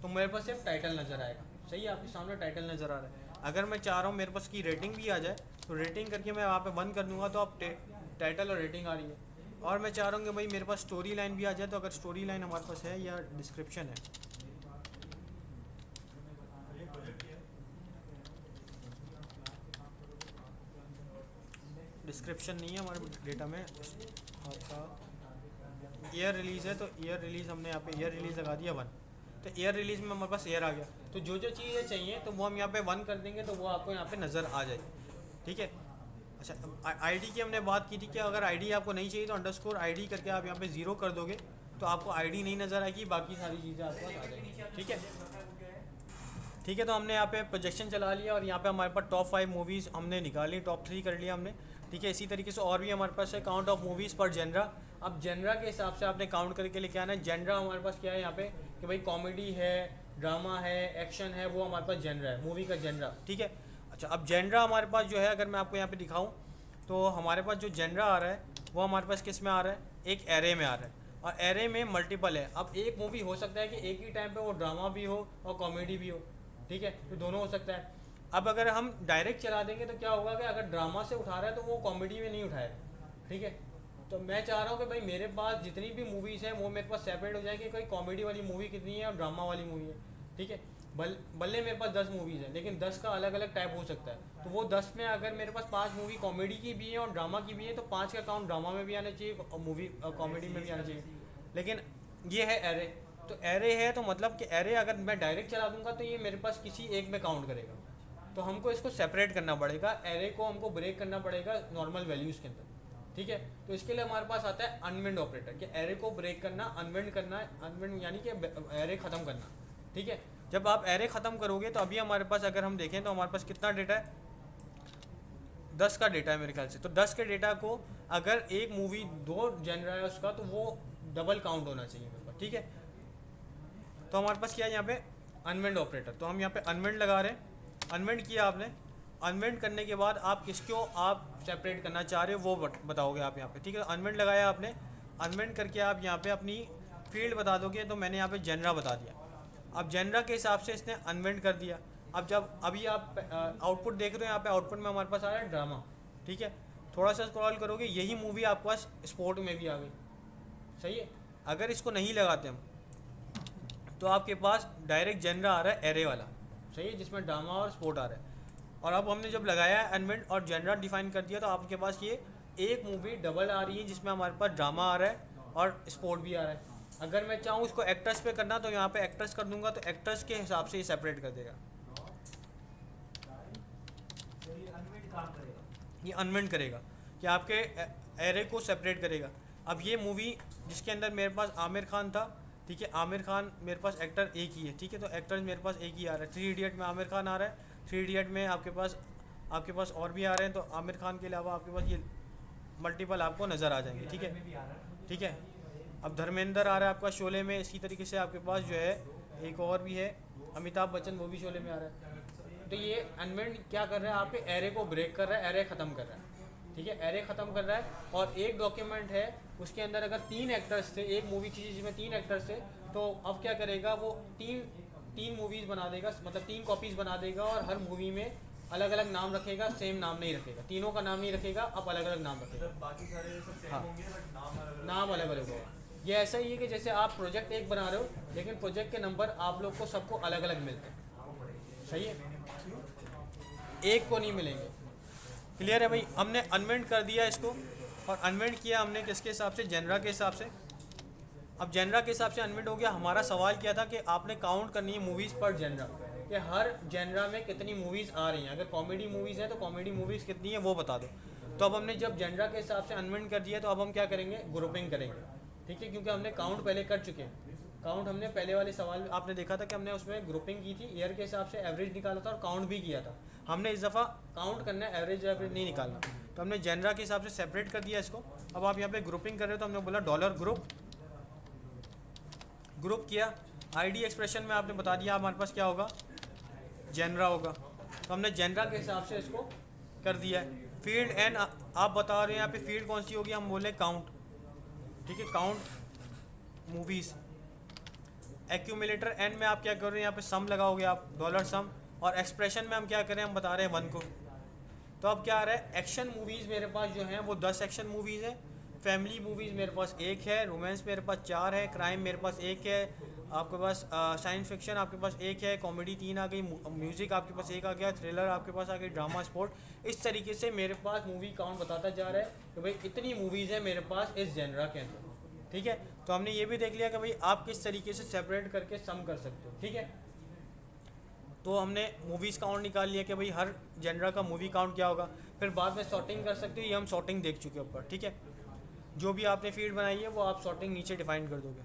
तो मेरे पास सिर्फ टाइटल नज़र आएगा, सही है, आपके सामने टाइटल नज़र आ रहा है। अगर मैं चाह रहा हूँ मेरे पास की रेटिंग भी आ जाए, तो रेटिंग करके मैं वहाँ पे 1 कर दूँगा, तो आप टाइटल और रेटिंग आ रही है। और मैं चाह रहा हूँ कि भाई मेरे पास स्टोरी लाइन भी आ जाए, तो अगर स्टोरी लाइन हमारे पास है या डिस्क्रिप्शन है, डिस्क्रिप्शन नहीं है हमारे डेटा में आपका, ईयर रिलीज़ है, तो ईयर रिलीज़ हमने यहाँ पे ईयर रिलीज़ लगा दिया 1, तो ईयर रिलीज़ में हमारे पास ईयर आ गया। तो जो जो चीज़ें चाहिए तो वो हम यहाँ पे 1 कर देंगे, तो वो आपको यहाँ पे नज़र आ जाएगी, ठीक है। अच्छा, आईडी की हमने बात की थी कि अगर आईडी आपको नहीं चाहिए तो अंडरस्कोर आईडी करके आप यहाँ पे 0 कर दोगे, तो आपको आईडी नहीं नज़र आएगी, बाकी सारी चीज़ें आपके पास आ जाएगी, ठीक है, ठीक है। तो हमने यहाँ पे प्रोजेक्शन चला लिया, और यहाँ पे हमारे पास टॉप 5 मूवीज़ हमने निकाली, टॉप 3 कर लिया हमने, ठीक है। इसी तरीके से और भी हमारे पास है काउंट ऑफ मूवीज़ पर जेनरा। अब जेनरा के हिसाब से आपने काउंट करके लेके आना है। जेनरा हमारे पास क्या है यहाँ पे कि भाई कॉमेडी है, ड्रामा है, एक्शन है, वो हमारे पास जेनरा है, मूवी का जेनरा, ठीक है। अच्छा, अब जेनरा हमारे पास जो है, अगर मैं आपको यहाँ पे दिखाऊँ, तो हमारे पास जो जेनरा आ रहा है वो हमारे पास किस में आ रहा है, एक एरे में आ रहा है, और एरे में मल्टीपल है। अब एक मूवी हो सकता है कि एक ही टाइम पे वो ड्रामा भी हो और कॉमेडी भी हो, ठीक है, तो दोनों हो सकता है। अब अगर हम डायरेक्ट चला देंगे तो क्या होगा कि अगर ड्रामा से उठा रहा है तो वो कॉमेडी में नहीं उठाएगा, ठीक है। तो मैं चाह रहा हूँ कि भाई मेरे पास जितनी भी मूवीज़ हैं वो मेरे पास सेपरेट हो जाएगी, कोई कॉमेडी वाली मूवी कितनी है और ड्रामा वाली मूवी है, ठीक है। भले मेरे पास 10 मूवीज़ हैं, लेकिन 10 का अलग अलग टाइप हो सकता है। तो वो 10 में अगर मेरे पास 5 मूवी कॉमेडी की भी है और ड्रामा की भी है, तो 5 का काउंट ड्रामा में भी आना चाहिए और मूवी कॉमेडी में भी आना चाहिए। लेकिन ये है एरे, तो एरे है तो मतलब कि एरे अगर मैं डायरेक्ट चला दूंगा तो ये मेरे पास किसी एक में काउंट करेगा, तो हमको इसको सेपरेट करना पड़ेगा, एरे को हमको ब्रेक करना पड़ेगा नॉर्मल वैल्यूज़ के अंदर, ठीक है। तो इसके लिए हमारे पास आता है अनविंड ऑपरेटर, कि एरे को ब्रेक करना, अनविंड करना, अनविंड यानी कि एरे ख़त्म करना, ठीक है। जब आप एरे ख़त्म करोगे तो अभी हमारे पास अगर हम देखें तो हमारे पास कितना डेटा है, 10 का डेटा है मेरे ख्याल से। तो 10 के डेटा को अगर एक मूवी 2 जेनरा है उसका तो वो डबल काउंट होना चाहिए मेरे पास, ठीक है। तो हमारे पास क्या है यहाँ पे अनवेंड ऑपरेटर, तो हम यहाँ पे अनवेंड लगा रहे हैं। अनवेंड किया आपने, अनवेंड करने के बाद आप किसको आप सेपरेट करना चाह रहे हो वो बताओगे आप यहाँ पे, ठीक है। अनवेंड लगाया आपने, अनवेंड करके आप यहाँ पे अपनी फील्ड बता दोगे। तो मैंने यहाँ पे जेनरा बता दिया। अब जेनरा के हिसाब से इसने अनवेंड कर दिया। अब जब अभी आप आउटपुट देख रहे हो यहाँ पे आउटपुट में हमारे पास आ रहा है ड्रामा, ठीक है। थोड़ा सा स्क्रॉल करोगे यही मूवी आपके पास स्पोर्ट में भी आ गई, सही है। अगर इसको नहीं लगाते हम तो आपके पास डायरेक्ट जेनरा आ रहा है एरे वाला, सही है, जिसमें ड्रामा और स्पोर्ट आ रहा है। और अब हमने जब लगाया है अनवेंड और जेनरा डिफाइन कर दिया तो आपके पास ये एक मूवी डबल आ रही है जिसमें हमारे पास ड्रामा आ रहा है और स्पोर्ट भी आ रहा है। अगर मैं चाहूँ इसको एक्टर्स पे करना तो यहाँ पे एक्टर्स कर दूंगा, तो एक्टर्स के हिसाब से ये सेपरेट कर देगा। ये अनवेंड करेगा कि आपके एरे को सेपरेट करेगा। अब ये मूवी जिसके अंदर मेरे पास आमिर खान था, ठीक है, आमिर खान मेरे पास एक्टर एक ही है, ठीक है। तो एक्टर मेरे पास एक ही आ रहा है। 3 इडियट में आमिर खान आ रहा है, 3 इडियट में आपके पास और भी आ रहे हैं। तो आमिर खान के अलावा आपके पास ये मल्टीपल आपको नज़र आ जाएंगे, ठीक है, ठीक है। अब धर्मेंद्र आ रहा है आपका शोले में, इसी तरीके से आपके पास जो है एक और भी है अमिताभ बच्चन, वो भी शोले में आ रहा है। तो ये अनवेंड क्या कर रहा है, आपके एरे को ब्रेक कर रहा है, एरे ख़त्म कर रहा है, ठीक है, एरे ख़त्म कर रहा है। और एक डॉक्यूमेंट है उसके अंदर अगर 3 एक्टर्स थे, एक मूवी थी जिसमें 3 एक्टर्स थे, तो अब क्या करेगा वो तीन मूवीज़ बना देगा, मतलब 3 कॉपीज़ बना देगा और हर मूवी में अलग अलग नाम रखेगा, सेम नाम नहीं रखेगा, तीनों का नाम नहीं रखेगा, अब अलग अलग नाम रखेगा। बाकी सारे सब सेम हाँ, होंगे बट नाम अलग अलग होगा। ये ऐसा ही है कि जैसे आप प्रोजेक्ट एक बना रहे हो लेकिन प्रोजेक्ट के नंबर आप लोग को सबको अलग अलग मिलते हैं, सही है, एक को नहीं मिलेंगे। क्लियर है भाई। हमने अनवेंड कर दिया इसको, और अनवेंड किया हमने किसके हिसाब से, जेनरा के हिसाब से। अब जेनरा के हिसाब से अनवेंड हो गया। हमारा सवाल क्या था कि आपने काउंट करनी है मूवीज़ पर जेनरा, कि हर जेनरा में कितनी मूवीज़ आ रही हैं। अगर कॉमेडी मूवीज़ हैं तो कॉमेडी मूवीज़ कितनी है वो बता दो। तो अब हमने जब जेनरा के हिसाब से अनवेंड कर दिया तो अब हम क्या करेंगे, ग्रुपिंग करेंगे, ठीक है, क्योंकि हमने काउंट पहले कर चुके हैं। काउंट हमने पहले वाले सवाल आपने देखा था कि हमने उसमें ग्रुपिंग की थी, ईयर के हिसाब से एवरेज निकाला था और काउंट भी किया था। हमने इस दफ़ा काउंट करना है, एवरेज नहीं निकालना। तो हमने जेनरा के हिसाब से सेपरेट कर दिया इसको। अब आप यहाँ पे ग्रुपिंग कर रहे हो तो हमने बोला डॉलर ग्रुप किया। आईडी एक्सप्रेशन में आपने बता दिया हमारे पास क्या होगा, जेनरा होगा। तो हमने जेनरा के हिसाब से इसको कर दिया है। फील्ड एन आप बता रहे हैं यहाँ पे फील्ड कौन सी होगी, हम बोले काउंट, ठीक है, काउंट मूवीज़। एक्यूमुलेटर एन में आप क्या कर रहे हैं, यहाँ पे सम लगाओगे आप, डॉलर सम। और एक्सप्रेशन में हम क्या करें, हम बता रहे हैं 1 को। तो अब क्या आ रहा है, एक्शन मूवीज़ मेरे पास जो हैं वो 10 एक्शन मूवीज़ हैं, फैमिली मूवीज़ मेरे पास 1 है, रोमांस मेरे पास 4 है, क्राइम मेरे पास 1 है, आपके पास साइंस फिक्शन आपके पास 1 है, कॉमेडी 3 आ गई, म्यूज़िक आपके पास 1 आ गया, थ्रिलर आपके पास आ गई, ड्रामा, स्पोर्ट। इस तरीके से मेरे पास मूवी काउंट बताता जा रहा है कि भाई इतनी मूवीज़ हैं मेरे पास इस जेनरा के अंदर, ठीक है। तो हमने ये भी देख लिया कि भाई आप किस तरीके से सेपरेट करके सम कर सकते हो, ठीक है। तो हमने मूवीज़ काउंट निकाल लिया कि भाई हर जेनरा का मूवी काउंट क्या होगा। फिर बाद में सॉर्टिंग कर सकते हो, ये हम सॉर्टिंग देख चुके हैं ऊपर, ठीक है। जो भी आपने फील्ड बनाई है वो आप सॉर्टिंग नीचे डिफाइन कर दोगे।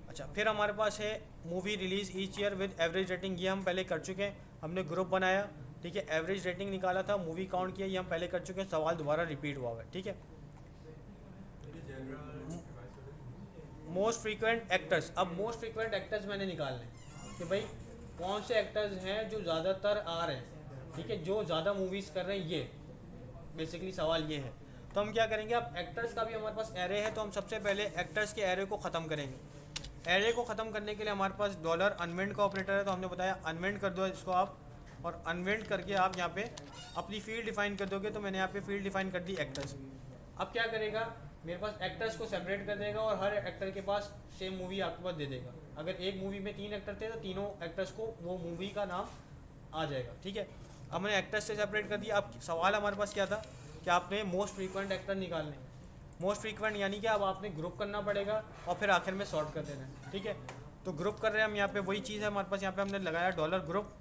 अच्छा, फिर हमारे पास है movie release each year with average rating, ये हम पहले कर चुके हैं। हमने ग्रुप बनाया, ठीक है, एवरेज रेटिंग निकाला था, मूवी काउंट किया, ये हम पहले कर चुके हैं। सवाल दोबारा रिपीट हुआ है, ठीक है। मोस्ट फ्रीक्वेंट एक्टर्स, अब मोस्ट फ्रीक्वेंट एक्टर्स मैंने निकालने कि भाई कौन से एक्टर्स हैं जो ज़्यादातर आ रहे हैं, ठीक है, जो ज़्यादा मूवीज़ कर रहे हैं, ये बेसिकली सवाल ये है। तो हम क्या करेंगे, अब एक्टर्स का भी हमारे पास एरे है, तो हम सबसे पहले एक्टर्स के एरे को ख़त्म करेंगे। एरे को ख़त्म करने के लिए हमारे पास डॉलर अनवेंड का ऑपरेटर है, तो हमने बताया अनवेंड कर दो इसको आप, और अनवेंड करके आप यहाँ पे अपनी फील्ड डिफाइन कर दोगे। तो मैंने यहाँ पे फील्ड डिफाइन कर दी एक्टर्स। अब क्या करेगा, मेरे पास एक्टर्स को सेपरेट कर देगा और हर एक्टर के पास सेम मूवी आपके पास दे देगा। अगर एक मूवी में 3 एक्टर थे तो तीनों एक्टर्स को वो मूवी का नाम आ जाएगा, ठीक है। अब मैंने एक्टर्स से सेपरेट कर दिया। अब सवाल हमारे पास क्या था कि आपने मोस्ट फ्रीक्वेंट एक्टर निकालने, मोस्ट फ्रीक्वेंट यानी कि अब आपने ग्रुप करना पड़ेगा और फिर आखिर में सॉर्ट कर देना है, ठीक है। तो ग्रुप कर रहे हैं हम, यहाँ पे वही चीज़ है हमारे पास, यहाँ पे हमने लगाया डॉलर ग्रुप,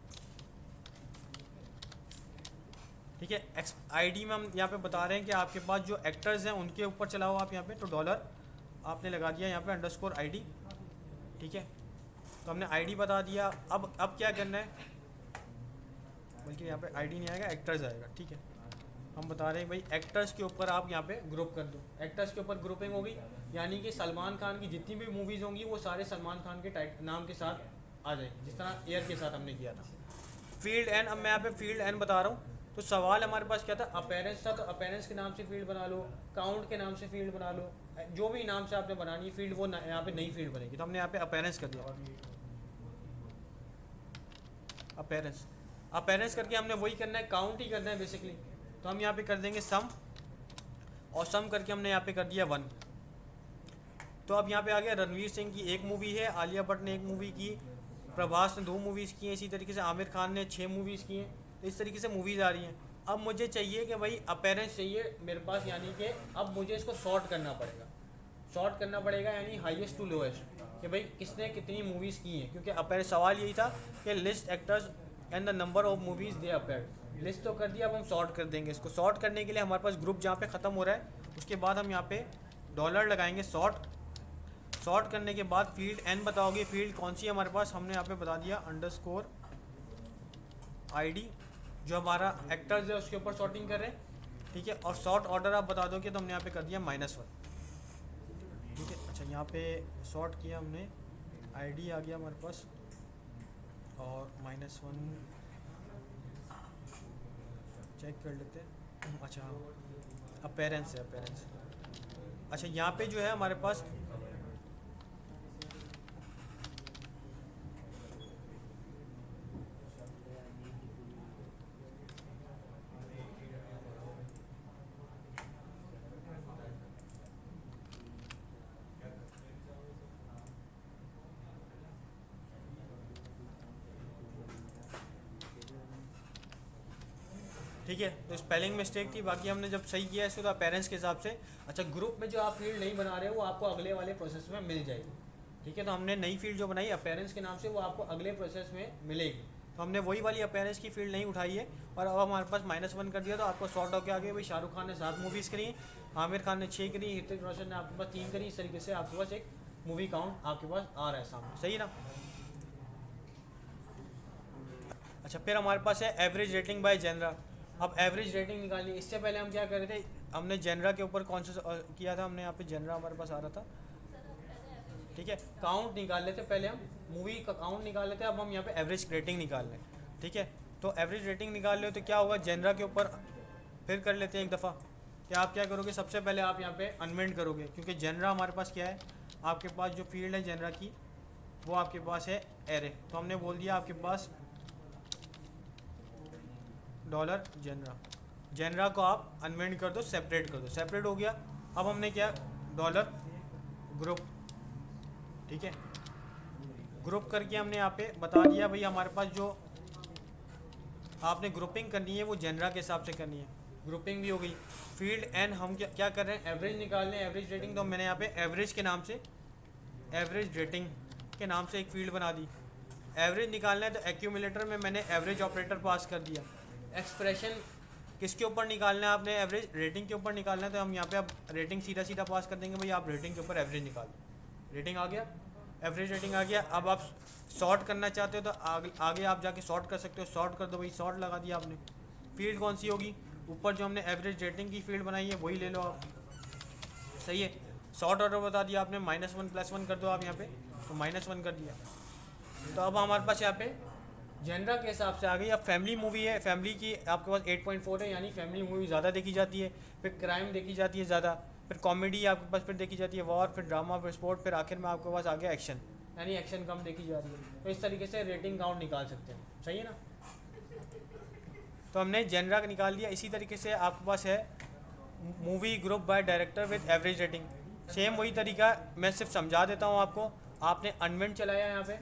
ठीक है। आईडी में हम यहाँ पे बता रहे हैं कि आपके पास जो एक्टर्स हैं उनके ऊपर चलाओ आप यहाँ पे, तो डॉलर आपने लगा दिया यहाँ पे अंडरस्कोर आईडी, ठीक है। तो हमने आईडी बता दिया। अब क्या करना है, बल्कि यहाँ पे आईडी नहीं आएगा, एक्टर्स आएगा, ठीक है। हम बता रहे हैं भाई एक्टर्स के ऊपर आप यहाँ पे ग्रुप कर दो, एक्टर्स के ऊपर ग्रुपिंग होगी, यानी कि सलमान खान की जितनी भी मूवीज़ होंगी वो सारे सलमान खान के नाम के साथ आ जाएंगे, जिस तरह एयर के साथ हमने किया था। फील्ड एन, अब मैं यहाँ पे फील्ड एन बता रहा हूँ। तो सवाल हमारे पास क्या था, अपेरेंस था, तो अपेरेंस के नाम से फील्ड बना लो, काउंट के नाम से फील्ड बना लो, जो भी नाम से आपने बनानी है फील्ड, वो यहाँ पे नई फील्ड बनेगी। तो हमने यहाँ पे अपेरेंस कर दिया, अपेरेंस। अपेरेंस करके हमने वही करना है, काउंट ही करना है बेसिकली। तो हम यहाँ पे कर देंगे सम, और सम करके हमने यहाँ पे कर दिया 1। तो अब यहाँ पे आ गया, रणवीर सिंह की 1 मूवी है, आलिया भट्ट ने 1 मूवी की, प्रभास ने 2 मूवीज़ की हैं, इसी तरीके से आमिर खान ने 6 मूवीज़ की हैं। तो इस तरीके से मूवीज़ आ रही हैं। अब मुझे चाहिए कि भाई अपेरेंस चाहिए मेरे पास, यानी कि अब मुझे इसको सॉर्ट करना पड़ेगा, सॉर्ट करना पड़ेगा यानी हाईएस्ट टू लोएस्ट, कि भाई किसने कितनी मूवीज़ की हैं। क्योंकि अपेरेंस सवाल यही था कि list actors and the number of movies they appeared. List तो कर दिया, अब हम सॉर्ट कर देंगे। इसको सॉर्ट करने के लिए हमारे पास ग्रुप जहाँ पे ख़त्म हो रहा है, उसके बाद हम यहाँ पे डॉलर लगाएंगे सॉर्ट। सॉर्ट करने के बाद फील्ड एन बताओगे, फील्ड कौन सी है हमारे पास, हमने यहाँ पे बता दिया अंडरस्कोर आईडी, जो हमारा एक्टर्स है उसके ऊपर सॉर्टिंग कर रहे हैं, ठीक है। और सॉर्ट ऑर्डर आप बता दोगे तो हमने यहाँ पे कर दिया -1, ठीक है। अच्छा, यहाँ पे सॉर्ट किया हमने, आईडी आ गया हमारे पास, और -1 चेक कर लेते हैं। अच्छा, अपेरेंस है, अपेरेंस। अच्छा, यहाँ पे जो है हमारे पास ठीक है, तो स्पेलिंग मिस्टेक थी, बाकी हमने जब सही किया इसको तो पेरेंट्स के हिसाब से। अच्छा, ग्रुप में जो आप फील्ड नहीं बना रहे हो वो आपको अगले वाले प्रोसेस में मिल जाएगी, ठीक है। तो हमने नई फील्ड जो बनाई अपेरेंस के नाम से, वो आपको अगले प्रोसेस में मिलेगी। तो हमने वही वाली अपेरेंस की फील्ड नहीं उठाई है, और अब हमारे पास -1 कर दिया, तो आपको सॉर्ट होकर आ गया भाई शाहरुख खान ने 7 मूवीज़ करी, आमिर खान ने 6 करी, ऋतिक रोशन ने आपके पास 3 करी। इस तरीके से आपके पास एक मूवी काउंट आपके पास आ रहा है सामने, सही है ना। अच्छा, फिर हमारे पास है एवरेज रेटिंग बाय जेनरा। अब एवरेज रेटिंग निकालनी, इससे पहले हम क्या कर रहे थे, हमने जेनरा के ऊपर कौन सा किया था, हमने यहाँ पे जेनरा हमारे पास आ रहा था, ठीक है। काउंट निकाल लेते पहले, हम मूवी का काउंट निकाल लेते हैं, अब हम यहाँ पे एवरेज रेटिंग निकाल लें, ठीक है। तो एवरेज रेटिंग निकाल ले तो क्या होगा, जेनरा के ऊपर फिर कर लेते हैं एक दफ़ा। कि आप क्या करोगे, सबसे पहले आप यहाँ पे अनवेंट करोगे, क्योंकि जेनरा हमारे पास क्या है, आपके पास जो फील्ड है जेनरा की वो आपके पास है एरे। तो हमने बोल दिया आपके पास डॉलर जेनरा, जेनरा को आप अनवेंट कर दो, सेपरेट कर दो, सेपरेट हो गया। अब हमने क्या, डॉलर ग्रुप, ठीक है, ग्रुप करके हमने यहाँ पे बता दिया भाई हमारे पास जो आपने ग्रुपिंग करनी है वो जेनरा के हिसाब से करनी है, ग्रुपिंग भी हो गई। फील्ड एन हम क्या कर रहे हैं, एवरेज निकाल रहे हैं, एवरेज रेटिंग। तो मैंने यहाँ पे एवरेज के नाम से, एवरेज रेटिंग के नाम से एक फील्ड बना दी। एवरेज निकालना है तो एक्यूमुलेटर में मैंने एवरेज ऑपरेटर पास कर दिया। एक्सप्रेशन किसके ऊपर निकालना है, आपने एवरेज रेटिंग के ऊपर निकालना है, तो हम यहाँ पे अब रेटिंग सीधा सीधा पास कर देंगे भाई, आप रेटिंग के ऊपर एवरेज निकाल, रेटिंग आ गया, एवरेज रेटिंग आ गया। अब आप सॉर्ट करना चाहते हो तो आगे आप जाके सॉर्ट कर सकते हो, सॉर्ट कर दो भाई, सॉर्ट लगा दिया आपने। फील्ड कौन सी होगी, ऊपर जो हमने एवरेज रेटिंग की फील्ड बनाई है वही ले लो आप, सही है। सॉर्ट ऑर्डर बता दिया आपने, -1 +1 कर दो आप यहाँ पे, तो -1 कर दिया। तो अब हमारे पास यहाँ पे जेनरा के हिसाब से आ गई। अब फैमिली मूवी है, फैमिली की आपके पास 8.4 है, यानी फैमिली मूवी ज़्यादा देखी जाती है। फिर क्राइम देखी जाती है ज़्यादा, फिर कॉमेडी आपके पास फिर देखी जाती है, वॉर, फिर ड्रामा, फिर स्पोर्ट, फिर आखिर में आपके पास आ गया एक्शन, यानी एक्शन कम देखी जाती है। तो इस तरीके से रेटिंग काउंट निकाल सकते हैं, सही है ना। तो हमने जेनरा का निकाल दिया। इसी तरीके से आपके पास है movie group by director with average rating, same वही तरीका, मैं सिर्फ समझा देता हूँ आपको। आपने अनवेंट चलाया यहाँ पे,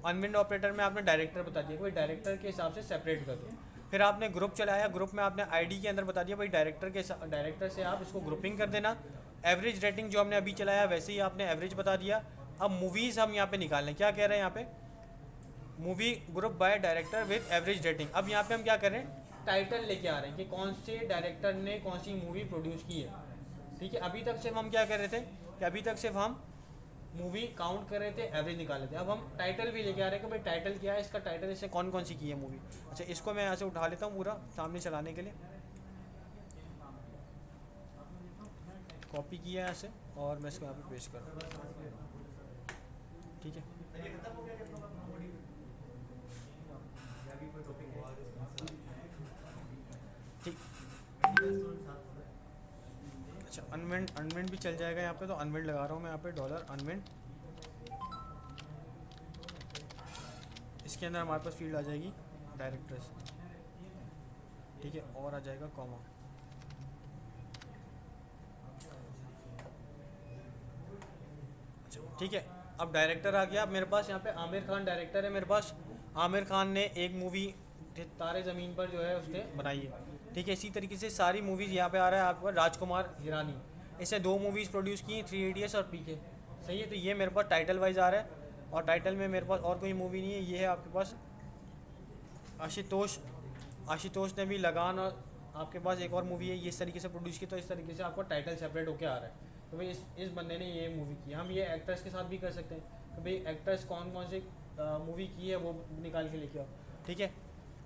अनवेंट ऑपरेटर में आपने डायरेक्टर बता दिया, कोई डायरेक्टर के हिसाब से सेपरेट कर दो। फिर आपने ग्रुप चलाया, ग्रुप में आपने आईडी के अंदर बता दिया भाई डायरेक्टर से आप इसको ग्रुपिंग कर देना। एवरेज रेटिंग जो हमने अभी चलाया वैसे ही आपने एवरेज बता दिया। अब मूवीज़ हम यहाँ पे निकाल लें, क्या कह रहे हैं यहाँ पे, movie group by director with average rating. अब यहाँ पे हम क्या कर रहे हैं, टाइटल लेके आ रहे हैं कि कौन से डायरेक्टर ने कौन सी मूवी प्रोड्यूस की है, ठीक है। अभी तक सिर्फ हम क्या कर रहे थे कि अभी तक सिर्फ हम मूवी काउंट कर रहे थे, एवरेज निकाल रहे थे। अब हम टाइटल भी लेके आ रहे हैं कि भाई टाइटल क्या है, इसका टाइटल इससे कौन कौन सी की है मूवी। अच्छा, इसको मैं यहाँ से उठा लेता हूँ पूरा सामने चलाने के लिए। कॉपी किया है ऐसे और मैं इसको यहाँ पे पेस्ट कर रहा हूँ, ठीक है। सर ये खत्म हो गया जब लोग बॉडी या भी कोई टॉपिक है ठीक। मेडिकल स्टोन साथ हो गया। अच्छा अनवेंट भी चल जाएगा यहाँ पे, तो अनवेंट लगा रहा हूँ मैं यहाँ पे डॉलर अनवेंट। इसके अंदर हमारे पास फील्ड आ जाएगी डायरेक्टर्स, ठीक है, और आ जाएगा कॉमा। अच्छा ठीक है, अब डायरेक्टर आ गया। अब मेरे पास यहाँ पे आमिर खान डायरेक्टर है मेरे पास। आमिर खान ने एक मूवी तारे ज़मीन पर जो है उसने बनाई है, ठीक है। इसी तरीके से सारी मूवीज़ यहाँ पे आ रहा है आपका राजकुमार हिरानी, इससे 2 मूवीज़ प्रोड्यूस की, 3 इडियट्स और पीके, सही है। तो ये मेरे पास टाइटल वाइज आ रहा है, और टाइटल में मेरे पास और कोई मूवी नहीं है। ये है आपके पास आशुतोष ने भी लगान, और आपके पास एक और मूवी है ये इस तरीके से प्रोड्यूस की, तो इस तरीके से आपका टाइटल सेपरेट होकर आ रहा है। तो भाई इस बंदे ने ये मूवी की। हम ये एक्टर्स के साथ भी कर सकते हैं कि भाई एक्टर्स कौन कौन से मूवी की है वो निकाल के लेके आओ, ठीक है।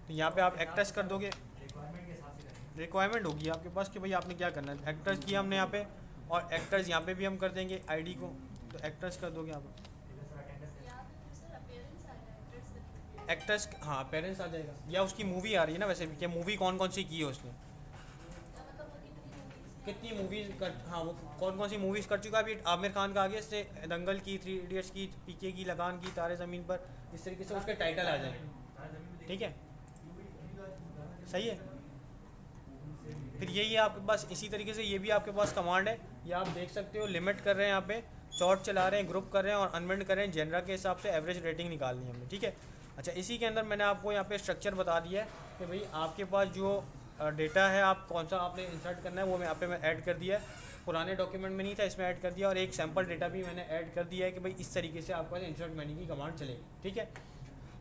तो यहाँ पे आप एक्टर्स कर दोगे, रिक्वायरमेंट के हिसाब से करेंगे। रिक्वायरमेंट होगी आपके पास कि भाई आपने क्या करना है। एक्टर्स किया हमने यहाँ पे, और एक्टर्स यहाँ पे भी हम कर देंगे आईडी को, तो एक्टर्स कर दोगे आप। सर अटेंडेंस एक्टर्स हाँ पेरेंट्स आ जाएगा, या उसकी मूवी आ रही है ना वैसे भी, कि मूवी कौन कौन सी की है उसने, कितनी मूवीज़ कर, हाँ वो कौन कौन सी मूवीज़ कर चुका है। अभी आमिर खान का आगे इससे दंगल की, 3 इडियट्स की, पीके की, लगान की, तारे ज़मीन पर, इस तरीके से उसके टाइटल आ जाएंगे, ठीक है, सही है। फिर यही है आपके पास, इसी तरीके से ये भी आपके पास कमांड है, ये आप देख सकते हो। लिमिट कर रहे हैं यहाँ पे, शॉर्ट चला रहे हैं, ग्रुप कर रहे हैं, और अनवेंट कर रहे हैं। जेनरा के हिसाब से एवरेज रेटिंग निकालनी है हमने, ठीक है। अच्छा इसी के अंदर मैंने आपको यहाँ पे स्ट्रक्चर बता दिया है कि भाई आपके पास जो डेटा है, आप कौन सा आपने इंसर्ट करना है वो मैं यहाँ पे मैं ऐड कर दिया है। पुराने डॉक्यूमेंट में नहीं था, इसमें ऐड कर दिया, और एक सैम्पल डेटा भी मैंने ऐड कर दिया है कि भाई इस तरीके से आपका इंसर्ट मैनी की कमांड चलेगी, ठीक है।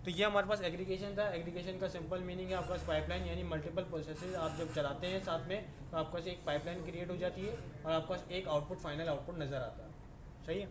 तो ये हमारे पास एग्रीगेशन था। एग्रीगेशन का सिंपल मीनिंग है आपके पास पाइपलाइन, यानी मल्टीपल प्रोसेसेस आप जब चलाते हैं साथ में, तो आपके पास एक पाइपलाइन क्रिएट हो जाती है, और आपके पास एक आउटपुट फाइनल आउटपुट नज़र आता है, सही है।